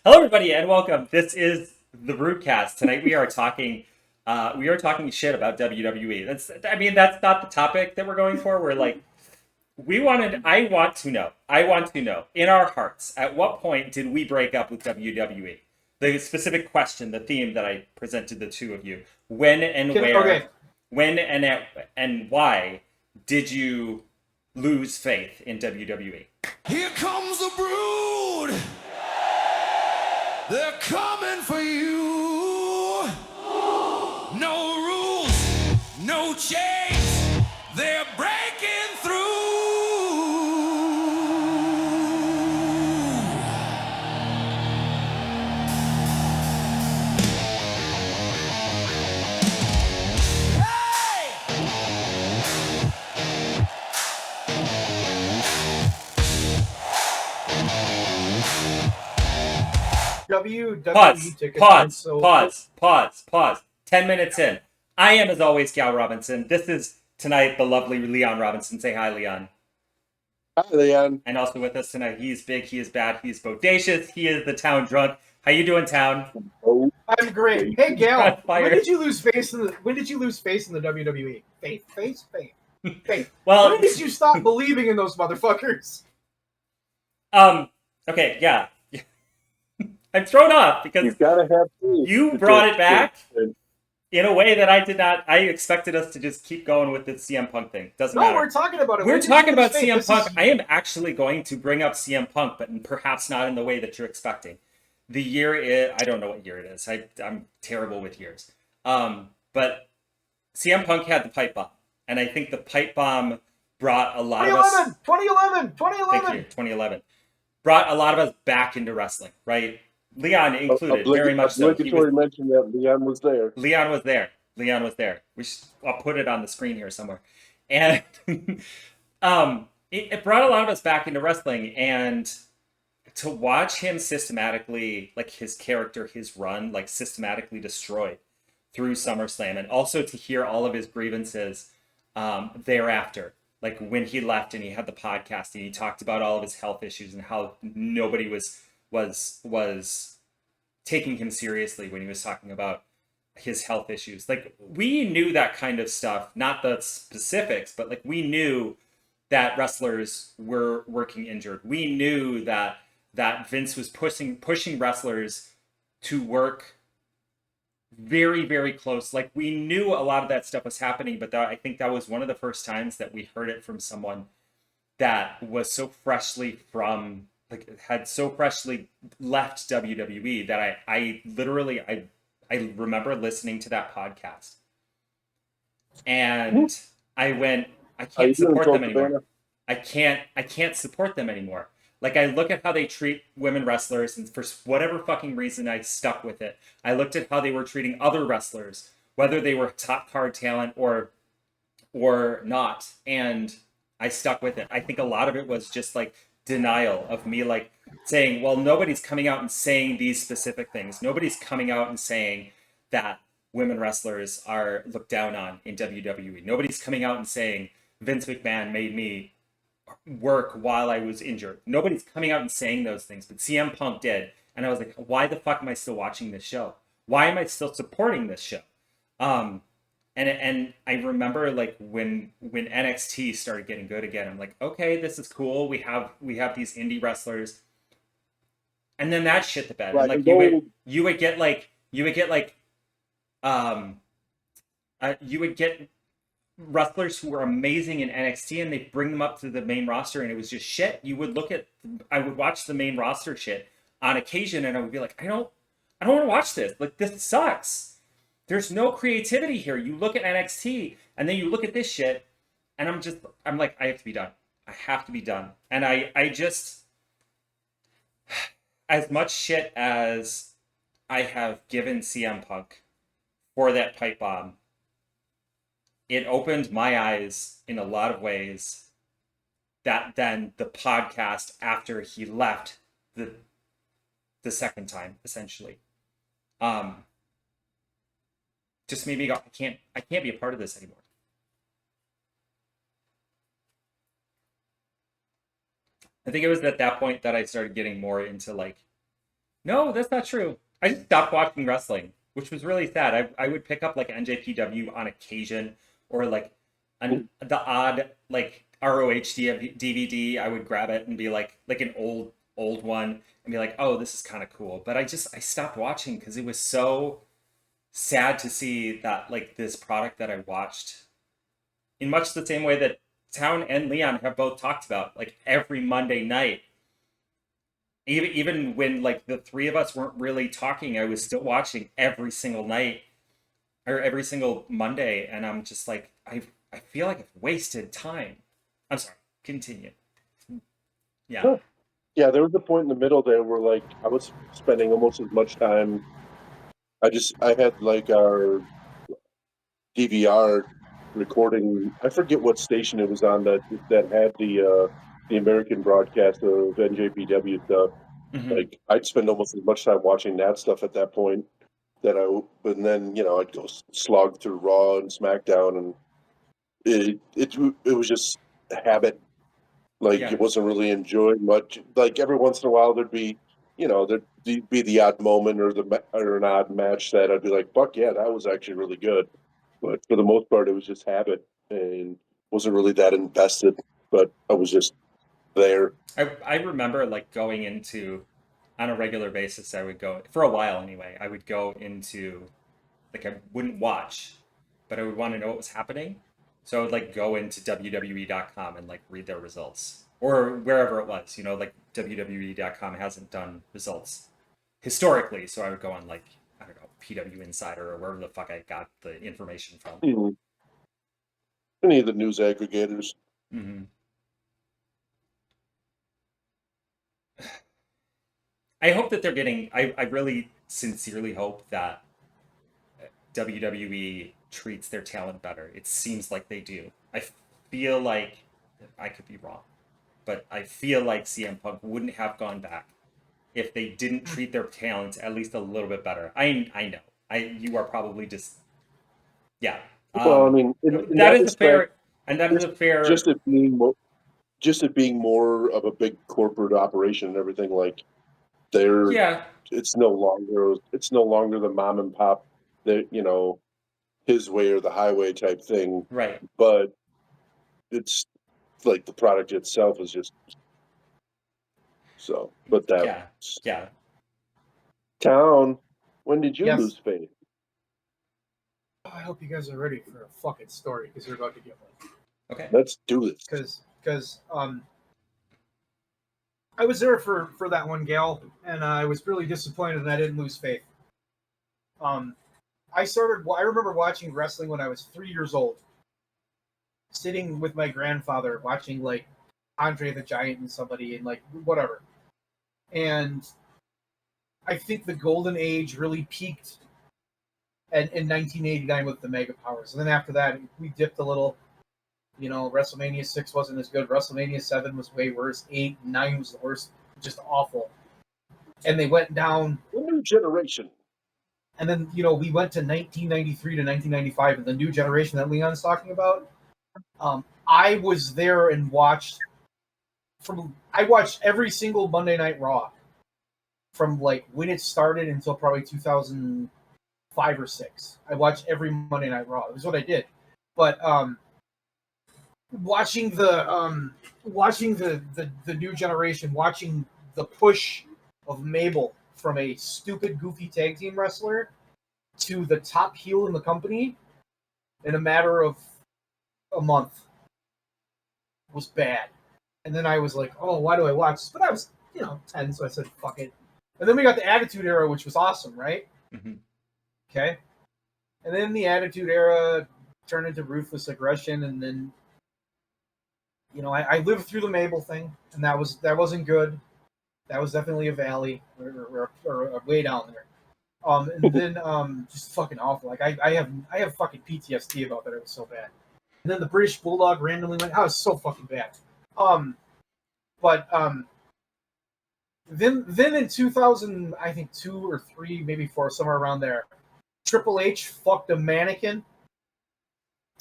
Hello, everybody, and welcome. This is the Brewdcast. Tonight we are talking shit about WWE. That's not the topic that we're going for. We're like, I want to know, in our hearts, at what point did we break up with WWE? The specific question, the theme that I presented the two of you. When and where, Okay. and why did you lose faith in WWE? Here comes the brood. They're coming for you. No rules, no chains. They're breaking through. WWE tickets aren't so. Pause. 10 minutes in. I am, as always, Gal Robinson. This is tonight the lovely Leon Robinson. Say hi, Leon. Hi, Leon. And also with us tonight, he is big, he is bad, he is bodacious, he is the town drunk. How you doing, town? Oh, I'm great. Hey, Gail. On fire. When did you lose faith in the WWE? Faith. Well, When did you stop believing in those motherfuckers? okay, yeah. I'm thrown off because you've got to have faith. you brought it back in a way that I did not. I expected us to just keep going with the CM Punk thing. Doesn't matter. No, we're talking about it. We're When did talking you lose about faith? CM Punk. I am actually going to bring up CM Punk, but perhaps not in the way that you're expecting. The year is, I don't know what year it is. I'm terrible with years. But CM Punk had the pipe bomb. And I think the pipe bomb brought a lot of us... 2011! Thank you, 2011. Brought a lot of us back into wrestling, right? Leon included, very much so. Obligatory mention that Leon was there. Leon was there. I'll put it on the screen here somewhere. And it brought a lot of us back into wrestling, and to watch him systematically, like his character, his run, like systematically destroyed through SummerSlam, and also to hear all of his grievances thereafter, like when he left and he had the podcast and he talked about all of his health issues and how nobody was taking him seriously when he was talking about his health issues. Like, we knew that kind of stuff, not the specifics, but like we knew that wrestlers were working injured. We knew that Vince was pushing wrestlers to work very, very close. Like, we knew a lot of that stuff was happening, but I think that was one of the first times that we heard it from someone that was so freshly had so freshly left WWE that I literally remember listening to that podcast, and I went, I can't support them anymore. I can't support them anymore. Like, I look at how they treat women wrestlers, and for whatever fucking reason, I stuck with it. I looked at how they were treating other wrestlers, whether they were top card talent or not, and I stuck with it. I think a lot of it was just like denial of me, like saying, well, nobody's coming out and saying these specific things. Nobody's coming out and saying that women wrestlers are looked down on in WWE. Nobody's coming out and saying Vince McMahon made me work while I was injured. Nobody's coming out and saying those things, but CM Punk did. And I was like, why the fuck am I still watching this show? Why am I still supporting this show? And I remember, like, when NXT started getting good again, I'm like, okay, this is cool. We have these indie wrestlers, and then that shit the bed. Right, and like you would get wrestlers who were amazing in NXT, and they bring them up to the main roster, and it was just shit. I would watch the main roster shit on occasion, and I would be like, I don't want to watch this. Like, this sucks. There's no creativity here. You look at NXT, and then you look at this shit, and I'm like, I have to be done. I have to be done. And I just, as much shit as I have given CM Punk for that pipe bomb, it opened my eyes in a lot of ways that then the podcast after he left the second time, essentially, just made me go, I can't be a part of this anymore. I think it was at that point that I started getting more into like No, that's not true. I just stopped watching wrestling, which was really sad. I would pick up like NJPW on occasion, or like the odd like ROH DVD. I would grab it and be like an old one and be like, oh, this is kind of cool. But I stopped watching because it was so sad to see that like this product that I watched in much the same way that Town and Leon have both talked about, like every Monday night. Even when like the three of us weren't really talking, I was still watching every single night or every single Monday, and I'm just like, I feel like I've wasted time. I'm sorry. Continue. Yeah. Huh. Yeah, there was a point in the middle there where like I was spending almost as much time. I had like our DVR recording. I forget what station it was on that had the American broadcast of NJPW stuff. Hmm. Like I'd spend almost as much time watching that stuff at that point and then I'd go slog through Raw and SmackDown, and it was just a habit. Like Yeah. it wasn't really enjoyed much. Like every once in a while there'd be the odd moment or an odd match that I'd be like, fuck yeah, that was actually really good. But for the most part, it was just habit and wasn't really that invested. But I was just there. I remember like going into on a regular basis. I would go for a while anyway. I would go into like I wouldn't watch, but I would want to know what was happening. So I would like go into WWE.com and like read their results or wherever it was. Like WWE.com hasn't done results historically, so I would go on like I don't know PW Insider or wherever the fuck I got the information from. Mhm. Any of the news aggregators. Hmm. I hope that they're getting. I really sincerely hope that WWE treats their talent better. It seems like they do. I feel like I could be wrong, but I feel like CM Punk wouldn't have gone back if they didn't treat their talent at least a little bit better. I know. You are probably just yeah. Well, I mean, in That that is a respect, fair and that is just a fair just it being more, just it being more of a big corporate operation and everything, like they're yeah, it's no longer the mom and pop that his way or the highway type thing, right. but it's like the product itself is just so. But that Yeah. Yeah. town, when did you Yes. lose faith? Oh, I hope you guys are ready for a fucking story because you're about to get one. Okay. Let's do this. Because I was there for that one gal, and I was really disappointed that I didn't lose faith. Um, I remember watching wrestling when I was 3 years old, sitting with my grandfather watching like Andre the Giant and somebody and like whatever. And I think the golden age really peaked in 1989 with the Mega Powers. And then after that, we dipped a little. WrestleMania 6 wasn't as good. WrestleMania 7 was way worse. 8, 9 was the worst. Just awful. And they went down. The new generation. And then, we went to 1993 to 1995, and the new generation that Leon's talking about. I was there and I watched every single Monday Night Raw from like when it started until probably 2005 or 6. I watched every Monday Night Raw. It was what I did. But watching the new generation, watching the push of Mabel from a stupid, goofy tag team wrestler to the top heel in the company in a matter of a month was bad. And then I was like, oh, why do I watch this? But I was, 10, so I said, fuck it. And then we got the Attitude Era, which was awesome, right? Hmm. Okay. And then the Attitude Era turned into Ruthless Aggression, and then I lived through the Mabel thing, and that wasn't good. That was definitely a valley or way down there. And then just fucking awful. Like I have fucking PTSD about that. It was so bad. And then the British Bulldog randomly went. Oh, it was so fucking bad. But then in 2000, I think 2 or 3, maybe 4, somewhere around there, Triple H fucked a mannequin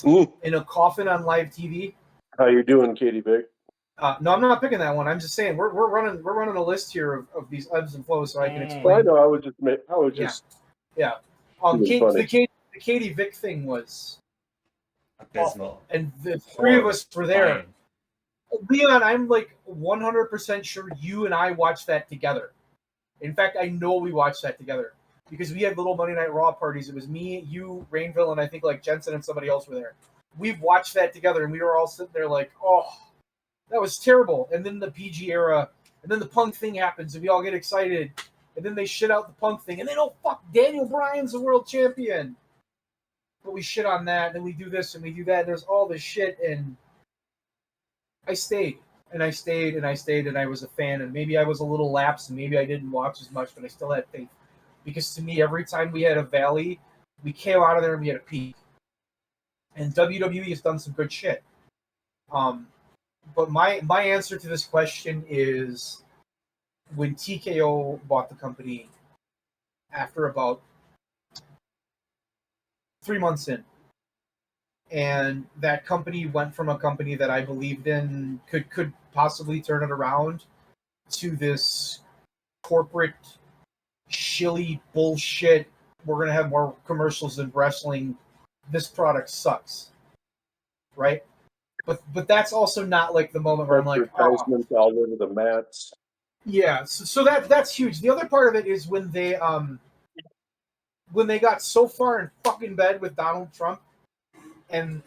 Ooh, in a coffin on live TV. how you doing, Katie Vick? No, I'm not picking that one. I'm just saying we're running a list here of these ebbs and flows so I can Mm. explain. Well, I know. I was Yeah. just Yeah. being funny. The Katie Vick thing was Abysmal. awful. And the three of us were there. Horrifying. Leon, I'm like 100% sure you and I watched that together. In fact, I know we watched that together because we had little Monday Night Raw parties. It was me, you, Rainville, and I think like Jensen and somebody else were there. We've watched that together, and we were all sitting there like, oh, that was terrible. And then the PG era, and then the Punk thing happens, and we all get excited. And then they shit out the Punk thing, and they don't fuck Daniel Bryan's the world champion. But we shit on that, and then we do this and we do that. And there's all this shit, and I stayed. And I stayed and I stayed and I was a fan, and maybe I was a little lapsed and maybe I didn't watch as much, but I still had faith. Because to me, every time we had a valley, we came out of there and we had a peak. And WWE has done some good shit. But my answer to this question is when TKO bought the company after about 3 months in. And that company went from a company that I believed in could possibly turn it around to this corporate shilly bullshit. We're gonna have more commercials than wrestling. This product sucks, right? But that's also not like the moment where I'm like, oh, Advertisements all over the mats. yeah. So that's huge. The other part of it is when they got so far in fucking bed with Donald Trump, and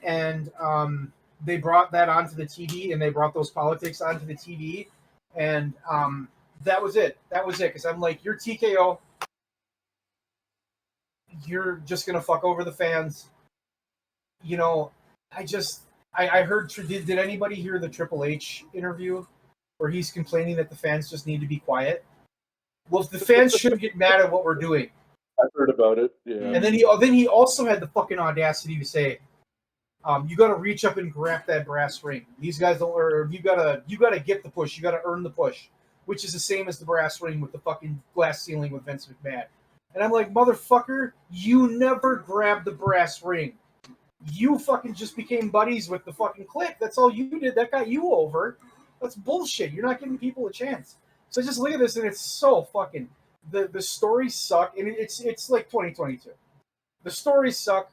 they brought that onto the TV, and they brought those politics onto the TV, and that was it. That was it. Because I'm like, you're TKO. You're just gonna fuck over the fans. You know, I heard. Did anybody hear the Triple H interview where he's complaining that the fans just need to be quiet? Well, the fans shouldn't get mad at what we're doing. I've heard about it. Yeah. And then he also had the fucking audacity to say, you got to reach up and grab that brass ring. These guys don't. Or you gotta get the push. You gotta earn the push, which is the same as the brass ring with the fucking glass ceiling with Vince McMahon. And I'm like, motherfucker, you never grabbed the brass ring. You fucking just became buddies with the fucking Click. That's all you did. That got you over. That's bullshit. You're not giving people a chance. So just look at this, and it's so fucking. The stories suck, and it's like 2022. The stories suck.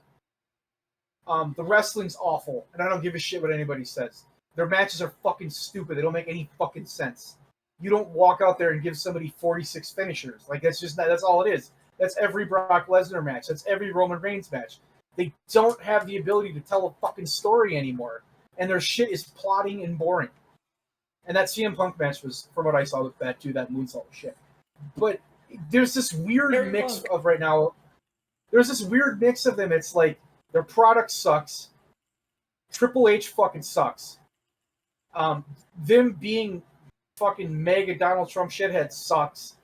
The wrestling's awful, and I don't give a shit what anybody says. Their matches are fucking stupid. They don't make any fucking sense. You don't walk out there and give somebody 46 finishers. Like that's all it is. That's every Brock Lesnar match. That's every Roman Reigns match. They don't have the ability to tell a fucking story anymore, and their shit is plotting and boring. And that CM Punk match was, from what I saw, with that too, that moonsault shit. But there's this weird mix of right now. There's this weird mix of them. It's like their product sucks. Triple H fucking sucks. Them being fucking mega Donald Trump shithead sucks.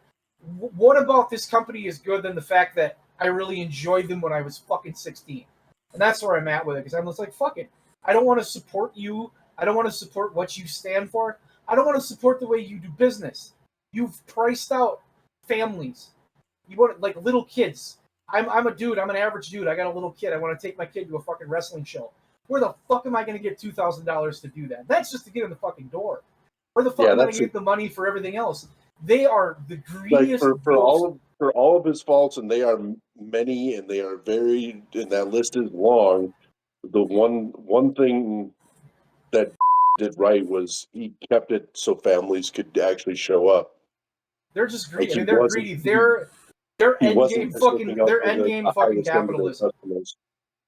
What about this company is good than the fact that I really enjoyed them when I was fucking 16? And that's where I'm at with it, because I'm just like, fuck it. I don't want to support you. I don't want to support what you stand for. I don't want to support the way you do business. You've priced out families. You want like little kids. I'm a dude. I'm an average dude. I got a little kid. I want to take my kid to a fucking wrestling show. Where the fuck am I going to get $2,000 to do that? That's just to get in the fucking door. Where the fuck am I going to get the money for everything else? They are the greediest. Like for all of his faults, and they are many, and they are very, and that list is long. The one thing that did right was he kept it so families could actually show up. They're just greedy. Like I mean, they're greedy. They're end game fucking. They're end game fucking capitalism.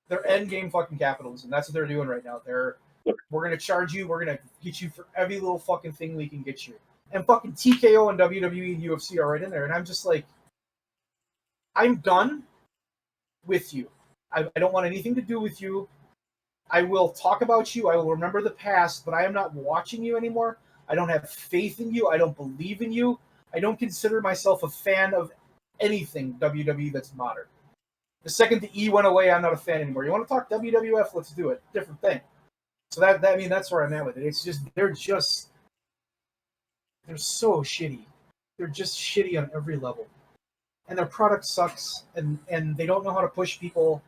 They're end game fucking capitalism. That's what they're doing right now. We're gonna charge you. We're gonna get you for every little fucking thing we can get you. And fucking TKO and WWE and UFC are right in there. And I'm just like, I'm done with you. I don't want anything to do with you. I will talk about you. I will remember the past, but I am not watching you anymore. I don't have faith in you. I don't believe in you. I don't consider myself a fan of anything WWE that's modern. The second the E went away, I'm not a fan anymore. You want to talk WWF? Let's do it. Different thing. So I mean, that's where I'm at with it. It's just they're so shitty. They're just shitty on every level. And their product sucks, and they don't know how to push people.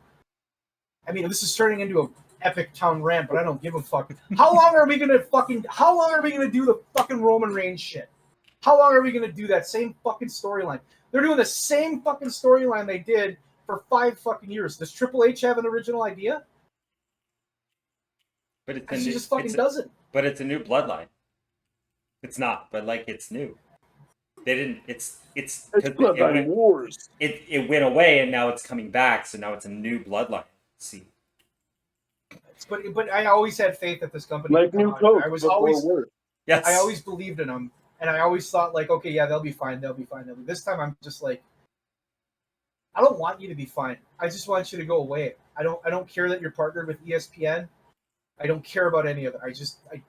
I mean, this is turning into an epic town rant, but I don't give a fuck. How long are we gonna do the fucking Roman Reigns shit? How long are we gonna do that same fucking storyline? They're doing the same fucking storyline they did for 5 fucking years. Does Triple H have an original idea? But it's He just fucking doesn't. But it's a new bloodline. It's not, but like it's new. They didn't. It's Bloodline Wars. it went away and now it's coming back. So now it's a new bloodline. See, But I always had faith that this company. Like new Coke. I was always worse. yes, I always believed in them, and I always thought like, okay, yeah, they'll be fine. This time I'm just like, I don't want you to be fine. I just want you to go away. I don't care that you're partnered with ESPN. I don't care about any of it. I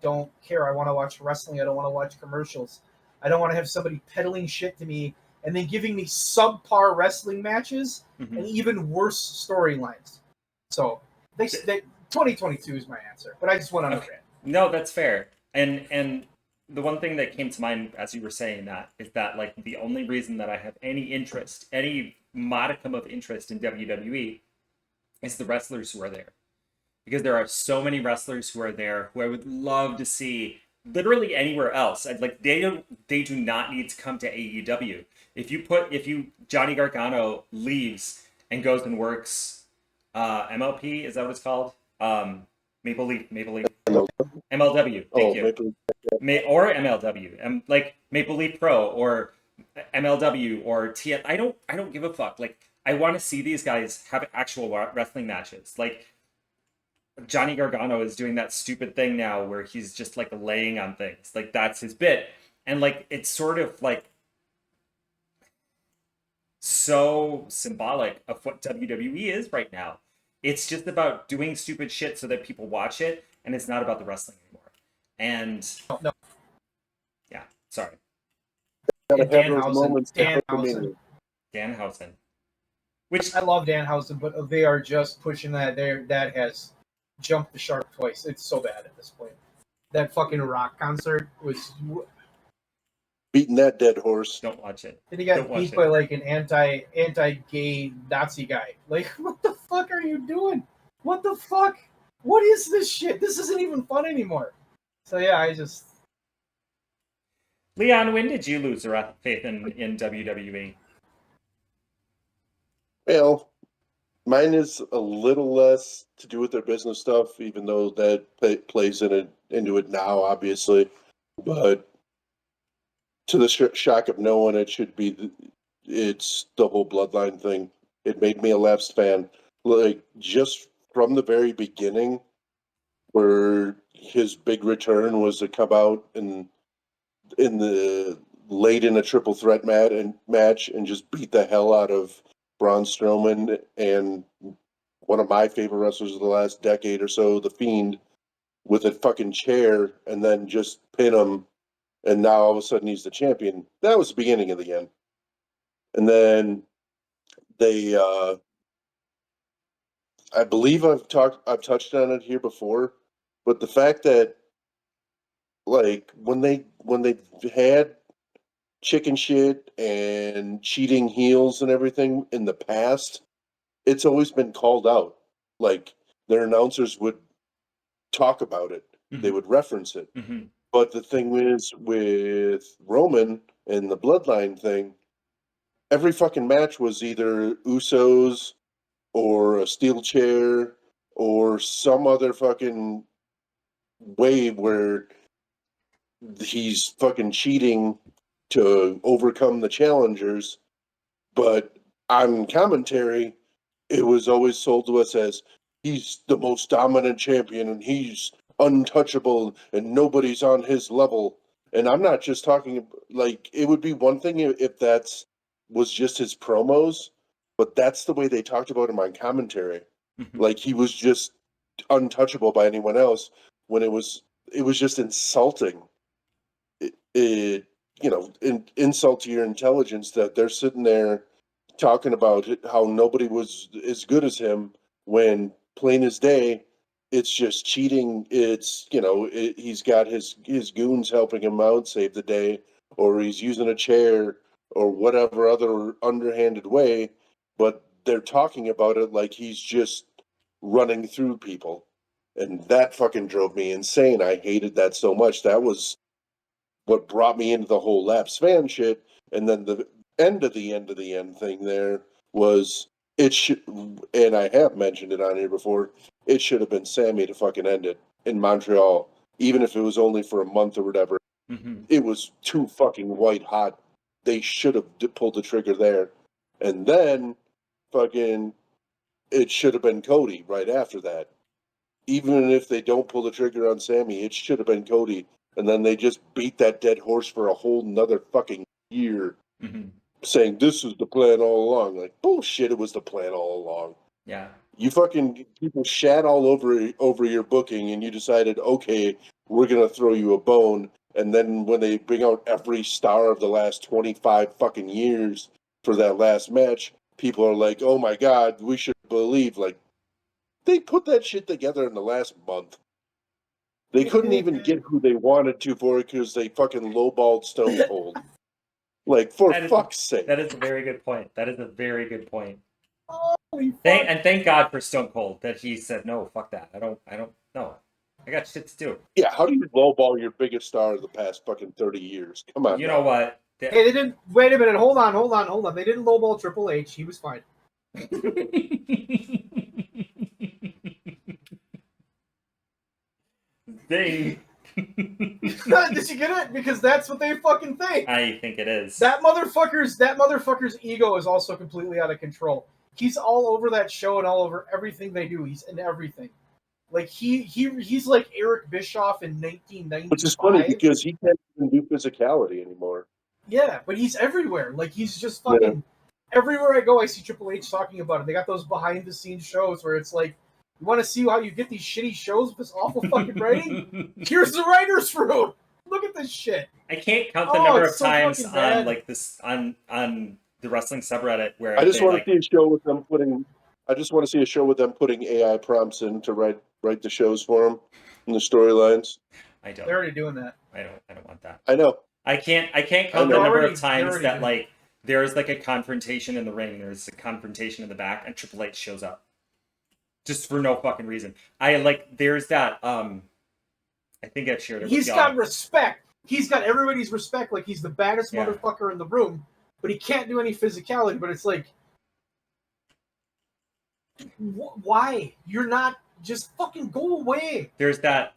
don't care. I want to watch wrestling. I don't want to watch commercials. I don't want to have somebody peddling shit to me and then giving me subpar wrestling matches and even worse storylines. So they 2022 is my answer, but I just went on a rant. No, that's fair. And the one thing that came to mind as you were saying that is that like the only reason that I have any interest, any modicum of interest in WWE is the wrestlers who are there. Because there are so many wrestlers who are there who I would love to see literally anywhere else. Like they do not need to come to AEW. If Johnny Gargano leaves and goes and works MLP, is that what it's called? Maple Leaf. MLW. Thank you. Or MLW. Like Maple Leaf Pro or MLW or TN. I don't give a fuck. Like I want to see these guys have actual wrestling matches. Like Johnny Gargano is doing that stupid thing now where he's just like laying on things. Like that's his bit. And like it's sort of like so symbolic of what WWE is right now. It's just about doing stupid shit so that people watch it, and it's not about the wrestling anymore. And No. Yeah, sorry. Danhausen. Danhausen. Which I love Danhausen, but they are just pushing that. That has jumped the shark twice. It's so bad at this point. That fucking Rock concert was beating that dead horse. Don't watch it. Then he got beat by like an anti-gay Nazi guy. Like, what the fuck are you doing? What the fuck? What is this shit? This isn't even fun anymore. So yeah, I just. Leon, when did you lose your faith in WWE? Well, mine is a little less to do with their business stuff, even though that plays into it now, obviously. But to the shock of no one, it's the whole bloodline thing. It made me a lapsed fan. Like, just from the very beginning, where his big return was to come out in the late in a triple threat match and just beat the hell out of Braun Strowman and one of my favorite wrestlers of the last decade or so, The Fiend, with a fucking chair and then just pin him, and now all of a sudden he's the champion. That was the beginning of the end. And then they, I believe I've touched on it here before, but the fact that like when they had chicken shit and cheating heels and everything in the past, it's always been called out. Like their announcers would talk about it. Mm-hmm. They would reference it. Mm-hmm. But the thing is with Roman and the bloodline thing, every fucking match was either Usos or a steel chair or some other fucking way where he's fucking cheating to overcome the challengers. But on commentary, it was always sold to us as he's the most dominant champion and he's untouchable and nobody's on his level. And I'm not just talking, like, it would be one thing if was just his promos, but that's the way they talked about him on commentary. Mm-hmm. Like he was just untouchable by anyone else, when it was just insulting. Insult to your intelligence that they're sitting there talking about how nobody was as good as him, when plain as day it's just cheating. It's he's got his goons helping him out save the day, or he's using a chair or whatever other underhanded way, but they're talking about it like he's just running through people. And that fucking drove me insane. I hated that so much. That was what brought me into the whole Laps fan shit. And then the end of the end of the end thing there was it should, and I have mentioned it on here before, it should have been Sammy to fucking end it in Montreal, even if it was only for a month or whatever. Mm-hmm. It was too fucking white hot. They should have pulled the trigger there. And then fucking it should have been Cody right after that. Even if they don't pull the trigger on Sammy, it should have been Cody. And then they just beat that dead horse for a whole nother fucking year, Mm-hmm. saying this was the plan all along. Like, bullshit, it was the plan all along. Yeah. You fucking people shat all over your booking, and you decided, okay, we're gonna throw you a bone. And then when they bring out every star of the last 25 fucking years for that last match, people are like, oh my god, we should believe. Like, they put that shit together in the last month. They couldn't even get who they wanted to for it because they fucking lowballed Stone Cold. Like, for fuck's sake. That is a very good point. That is a very good point. Holy fuck. Thank God for Stone Cold that he said, no, fuck that. I don't know. I got shit to do. Yeah, how do you lowball your biggest star of the past fucking 30 years? Come on. You know what? Hey, they didn't. Wait a minute. Hold on. They didn't lowball Triple H. He was fine. Ding. Did you get it? Because that's what they fucking think. I think it is. That motherfucker's ego is also completely out of control. He's all over that show and all over everything they do. He's in everything. Like he's like Eric Bischoff in 1995. Which is funny because he can't even do physicality anymore. Yeah, but he's everywhere. Like he's just fucking everywhere I go. I see Triple H talking about it. They got those behind the scenes shows where it's like, you want to see how you get these shitty shows with this awful fucking writing? Here's the writers' room. Look at this shit. I can't count the number of it's so times fucking bad. on like this on the wrestling subreddit where I just want to like, see a show with them putting. I just want to see a show with them putting AI prompts in to write the shows for them and the storylines. I don't. They're already doing that. I don't want that. I know. I can't count the know. number of They're times already that doing like there's like a confrontation in the ring, there's a confrontation in the back, and Triple H shows up. Just for no fucking reason. I like there's that I think I've shared it with He's y'all. got respect. He's got everybody's respect. Like he's the baddest motherfucker in the room, but he can't do any physicality. But it's like, why? You're not just fucking go away. There's that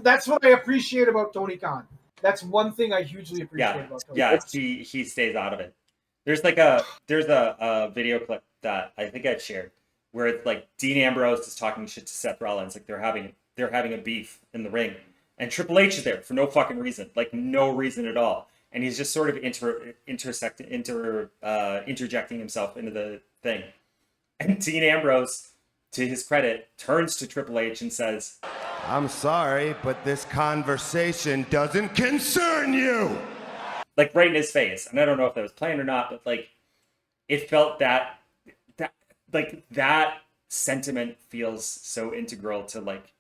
that's what I appreciate about Tony Khan. That's one thing I hugely appreciate about Tony Khan. he stays out of it. There's a video clip that I think I've shared where it's like Dean Ambrose is talking shit to Seth Rollins, like they're having a beef in the ring, and Triple H is there for no fucking reason, like no reason at all, and he's just sort of interjecting himself into the thing, and Dean Ambrose, to his credit, turns to Triple H and says, I'm sorry, but this conversation doesn't concern you. Like right in his face, and I don't know if that was planned or not, but like it felt that sentiment feels so integral to like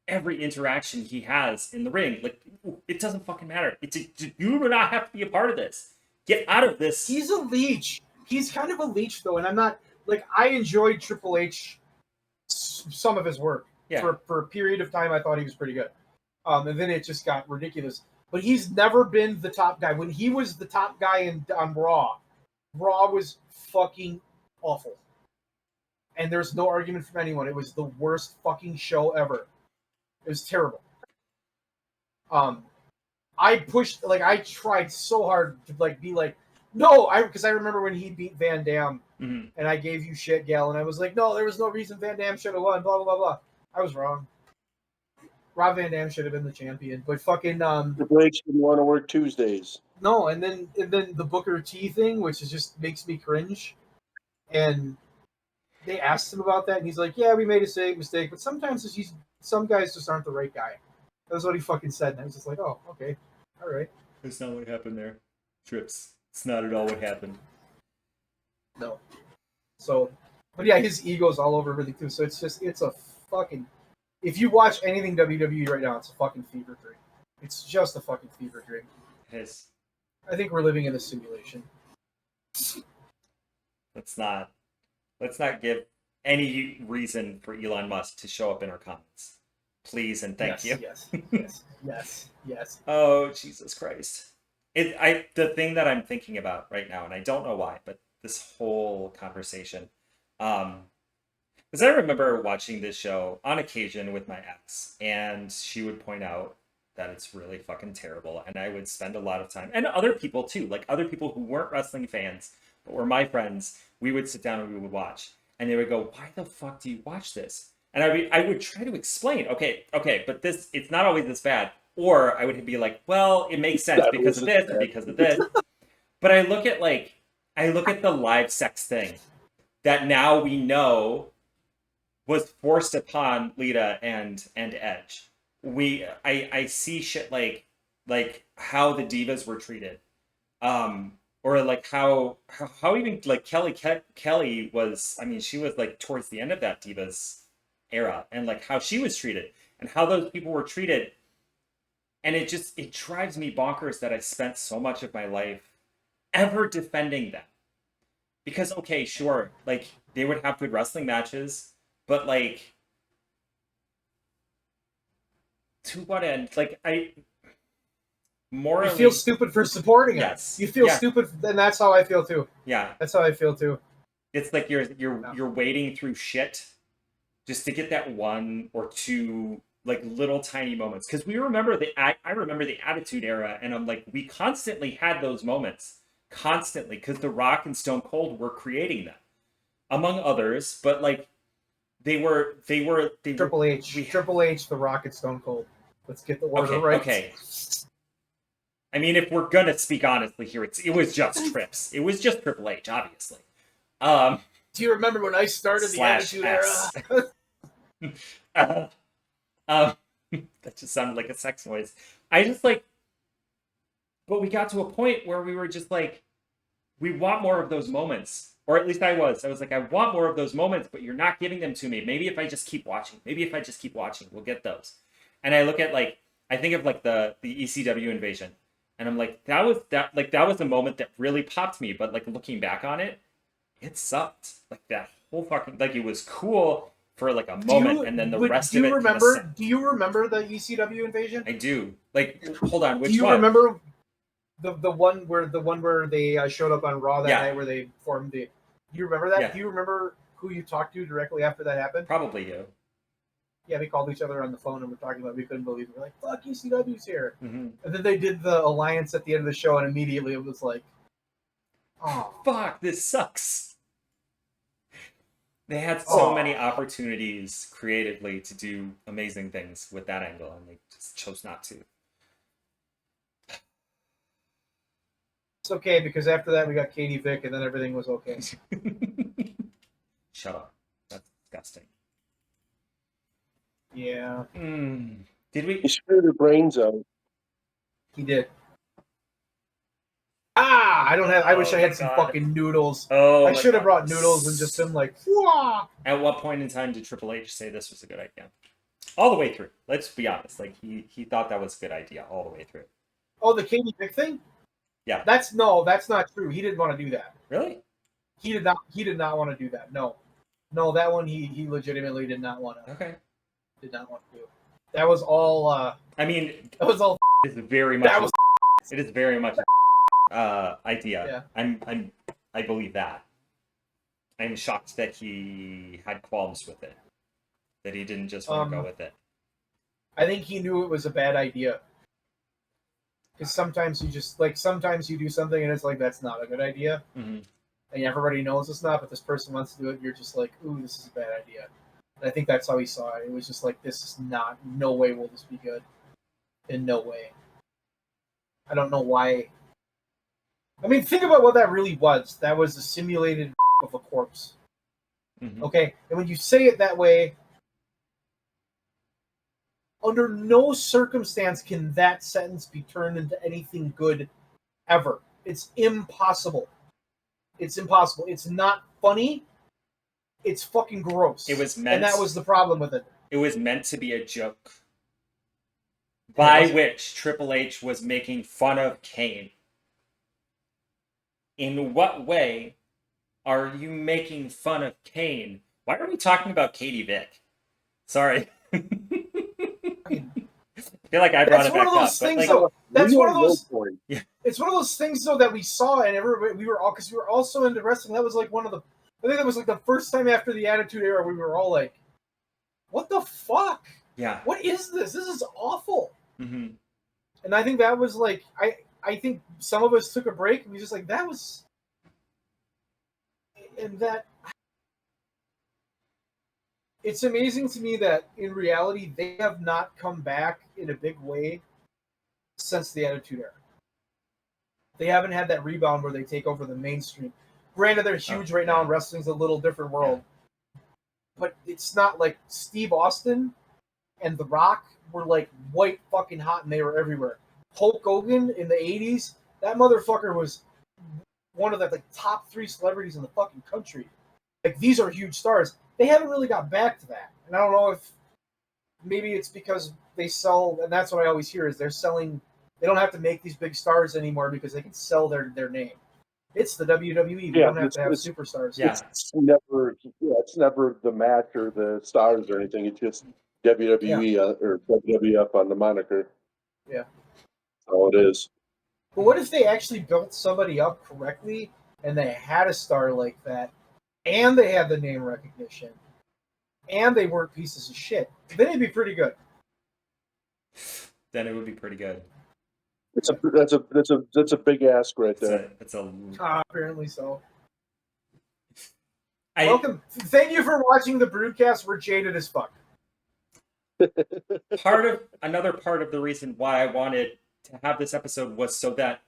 every interaction he has in the ring. Like it doesn't fucking matter. You do not have to be a part of this. Get out of this. He's a leech. He's kind of a leech though, and I'm not like I enjoyed Triple H some of his work. Yeah. For a period of time I thought he was pretty good. And then it just got ridiculous. But he's never been the top guy. When he was the top guy on Raw was fucking awful. And there's no argument from anyone. It was the worst fucking show ever. It was terrible. I tried so hard to like be like, no, because I remember when he beat Van Dam, and I gave you shit, Gal, and I was like, no, there was no reason Van Dam should have won, blah, blah, blah, blah. I was wrong. Rob Van Dam should have been the champion, but fucking Triple H didn't want to work Tuesdays. No, and then the Booker T thing, which is just makes me cringe. And they asked him about that, and he's like, "Yeah, we made a mistake, but sometimes some guys just aren't the right guy." That's what he fucking said, and I was just like, "Oh, okay, all right." That's not what happened there, Trips. It's not at all what happened. No. So, but yeah, his ego's all over everything too. So it's a fucking. If you watch anything WWE right now, it's a fucking fever dream. It's just a fucking fever dream. It is. I think we're living in a simulation. Let's not give any reason for Elon Musk to show up in our comments. Please and thank you. Yes. Oh, Jesus Christ. The thing that I'm thinking about right now, and I don't know why, but this whole conversation, because I remember watching this show on occasion with my ex, and she would point out that it's really fucking terrible, and I would spend a lot of time, and other people too, like other people who weren't wrestling fans, but were my friends, we would sit down and we would watch, and they would go, why the fuck do you watch this? And I would try to explain, okay, but it's not always this bad. Or I would be like, well, it makes sense because of this and because of this. But I look at the live sex thing that now we know was forced upon Lita and Edge. I see shit like how the divas were treated. Or like how even like Kelly was, I mean, she was like towards the end of that divas era, and like how she was treated and how those people were treated. And it drives me bonkers that I spent so much of my life ever defending them. Because, okay, sure, like, they would have good wrestling matches, but, like, to what end? Like, morally... You feel stupid for supporting it. Yes. You feel stupid, and that's how I feel, too. Yeah. That's how I feel, too. It's like you're wading through shit just to get that one or two... like little tiny moments, because I remember the Attitude Era, and I'm like, we constantly had those moments, constantly, because The Rock and Stone Cold were creating them, among others, but like they were Triple H, The Rock and Stone Cold. Let's get the order right. Okay. I mean, if we're gonna speak honestly here, it was just Trips. It was just Triple H, obviously. Do you remember when I started the Attitude Era? That just sounded like a sex noise. I just like, but we got to a point where we were just like, we want more of those moments, or at least I was like, I want more of those moments, but you're not giving them to me. Maybe if I just keep watching, we'll get those. And I look at like, I think of like the ECW invasion, and I'm like, that was a moment that really popped me. But like looking back on it, it sucked. Like that whole fucking, like, it was cool for like a moment, and then the rest of it. Do you remember the ECW invasion? I do. Like, hold on, which one? Do you remember the one where they showed up on Raw that night, where they formed the? Do you remember that? Yeah. Do you remember who you talked to directly after that happened? Probably you. Yeah, they called each other on the phone and were talking about, we couldn't believe it. We're like, fuck, ECW's here. Mm-hmm. And then they did the alliance at the end of the show, and immediately it was like, oh, fuck, this sucks. They had so many opportunities creatively to do amazing things with that angle, and they just chose not to. It's okay, because after that we got Katie Vick, and then everything was okay. Shut up. That's disgusting. Yeah. Did we? He screwed her brains out. He did. I wish I had some fucking noodles. I should have brought noodles and just been like, whoa. At what point in time did Triple H say this was a good idea? All the way through. Let's be honest. Like, he thought that was a good idea all the way through. Oh, the Katie Vick thing? Yeah. That's not true. He didn't want to do that. Really? He did not want to do that. No, that one he legitimately did not want to. Okay. Did not want to do. That was all. I mean, that was all. It is very much. It is very much idea. Yeah. I believe that. I'm shocked that he had qualms with it. That he didn't just want to go with it. I think he knew it was a bad idea. Because sometimes you do something and it's like, that's not a good idea. Mm-hmm. And everybody knows it's not, but this person wants to do it, and you're just like, ooh, this is a bad idea. And I think that's how he saw it. It was just like, this is not, no way will this be good. In no way. I don't know why. I mean, think about what that really was. That was a simulated of a corpse. Mm-hmm. Okay? And when you say it that way, under no circumstance can that sentence be turned into anything good ever. It's impossible. It's impossible. It's not funny. It's fucking gross. It was meant, and that was the problem with it. It was meant to be a joke. By which Triple H was making fun of Kane. In what way are you making fun of Kane Why are we talking about Katie Vick? Sorry. I feel like I brought That's it one back of those up, but things, like, though. That's one of those. Point. yeah, It's one of those things, though, that we saw, and everybody, we were all, because we were also into wrestling. That was like one of the. I think that was like the first time after the Attitude Era we were all like, "What the fuck? yeah. What is this? This is awful." Mm-hmm. And I think that was like I think some of us took a break and we just like that was, and that. It's amazing to me that in reality they have not come back in a big way since the Attitude Era. They haven't had that rebound where they take over the mainstream. Granted, they're huge right now, and wrestling's a little different world. Yeah. But it's not like Steve Austin and The Rock were like white fucking hot and they were everywhere. Hulk Hogan in the 80s, that motherfucker was one of the like, top 3 celebrities in the fucking country. Like, these are huge stars. They haven't really got back to that. And I don't know if maybe it's because they sell, and that's what I always hear is they're selling. They don't have to make these big stars anymore because they can sell their name. It's the WWE. We don't have to have superstars. Yeah. It's never the match or the stars or anything. It's just WWE or WWF on the moniker. Yeah. That's all it is. But what if they actually built somebody up correctly and they had a star like that and they had the name recognition and they weren't pieces of shit? Then it'd be pretty good. Then it would be pretty good. That's a big ask right there. It's a apparently so. Welcome. Thank you for watching the Broodcast. We're jaded as fuck. Another part of the reason why I wanted to have this episode was so that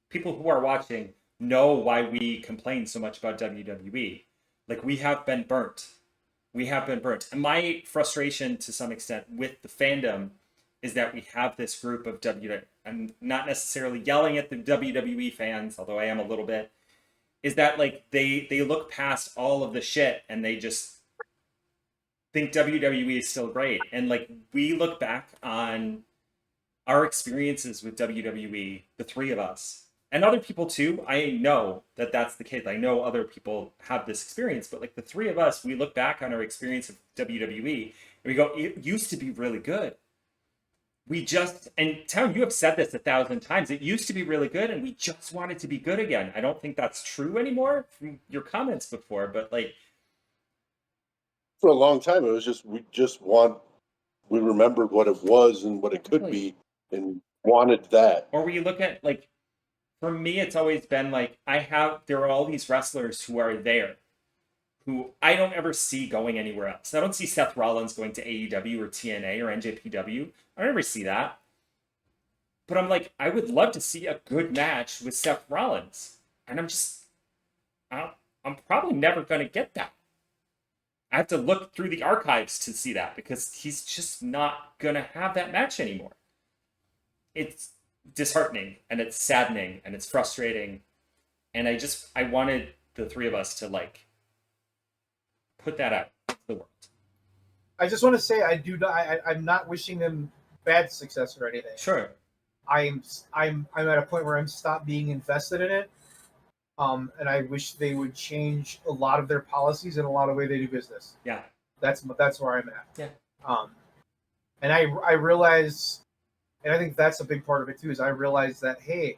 people who are watching know why we complain so much about WWE. Like, we have been burnt. And my frustration to some extent with the fandom is that we have this group of I'm not necessarily yelling at the WWE fans, although I am a little bit, is that like they look past all of the shit and they just think WWE is still great. And like, we look back on our experiences with WWE, the 3 of us, and other people too. I know that that's the case. I know other people have this experience, but like the 3 of us, we look back on our experience of WWE and we go, it used to be really good. And Town, you have said this 1,000 times. It used to be really good, and we just want it to be good again. I don't think that's true anymore from your comments before, but like, for a long time, it was just we remembered what it was and what it could be, and wanted that. Or we look at like, for me, it's always been like there are all these wrestlers who are there, who I don't ever see going anywhere else. I don't see Seth Rollins going to AEW or TNA or NJPW. I don't ever see that. But I'm like, I would love to see a good match with Seth Rollins. And I'm probably never going to get that. I have to look through the archives to see that because he's just not going to have that match anymore. It's disheartening and it's saddening and it's frustrating. And I wanted the 3 of us to like put that out to the world. I just want to say I'm not wishing them bad success or anything. Sure. I'm at a point where I'm stopped being invested in it. And I wish they would change a lot of their policies and a lot of the way they do business. Yeah. That's where I'm at. Yeah. And I realize, and I think that's a big part of it too, is I realize that, hey,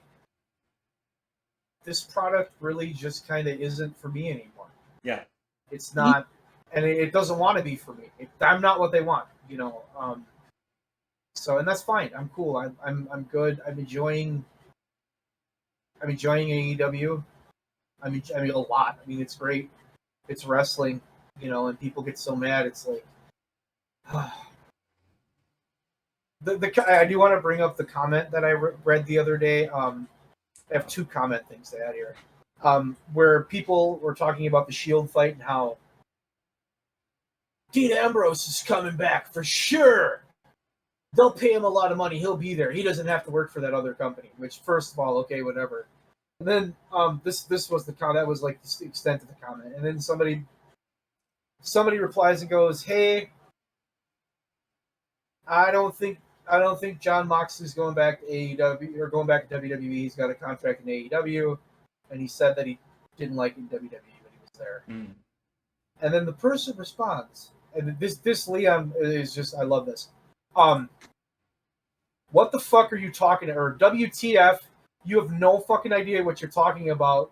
this product really just kind of isn't for me anymore. Yeah. It's not, and it doesn't want to be for me. I'm not what they want, you know. So, and that's fine. I'm cool. I'm good. I'm enjoying AEW. I mean a lot. I mean, it's great. It's wrestling, you know, and people get so mad. It's like, I do want to bring up the comment that I read the other day. I have 2 comment things to add here, where people were talking about the Shield fight and how Dean Ambrose is coming back for sure. They'll pay him a lot of money. He'll be there. He doesn't have to work for that other company. Which, first of all, okay, whatever. And then this was the comment. That was like the extent of the comment. And then somebody replies and goes, "Hey, I don't think John Moxley's going back to AEW or going back to WWE. He's got a contract in AEW, and he said that he didn't like in WWE when he was there." And then the person responds, and this Leon is just, I love this. What the fuck are you talking to? Or WTF? You have no fucking idea what you're talking about.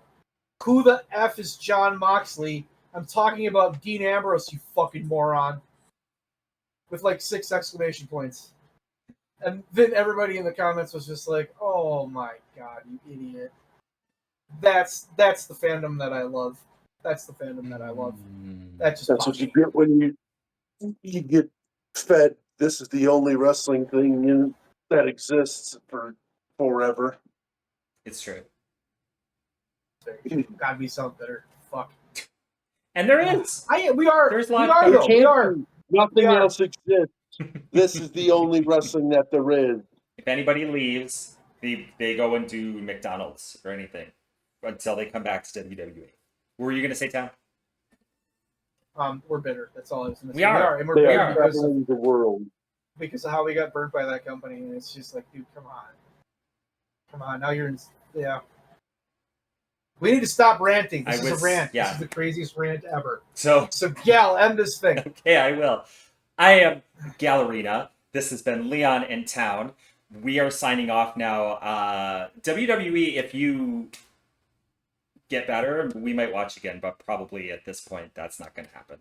Who the F is John Moxley? I'm talking about Dean Ambrose, you fucking moron. With like 6 exclamation points. And then everybody in the comments was just like, oh my god, you idiot. That's the fandom that I love. That's the fandom that I love. That's what you get when you get fed. This is the only wrestling thing that exists for forever. It's true. Gotta be something better. Fuck. And there is. We are. There's We lots are. of- Though. We are. Nothing else exists. This is the only wrestling that there is. If anybody leaves, they go and do McDonald's or anything until they come back to WWE. What were you gonna say, Tom? We're bitter. That's all I was gonna say. We are. And we're They bitter are because traveling the world. of how we got burnt by that company. And it's just like, dude, come on. Come on. Now you're in. Yeah. We need to stop ranting. This is a rant. Yeah. This is the craziest rant ever. So Gal, end this thing. okay, I will. I am Gallerina. This has been Leon in Town. We are signing off now. WWE, if you get better, we might watch again, but probably at this point, that's not going to happen.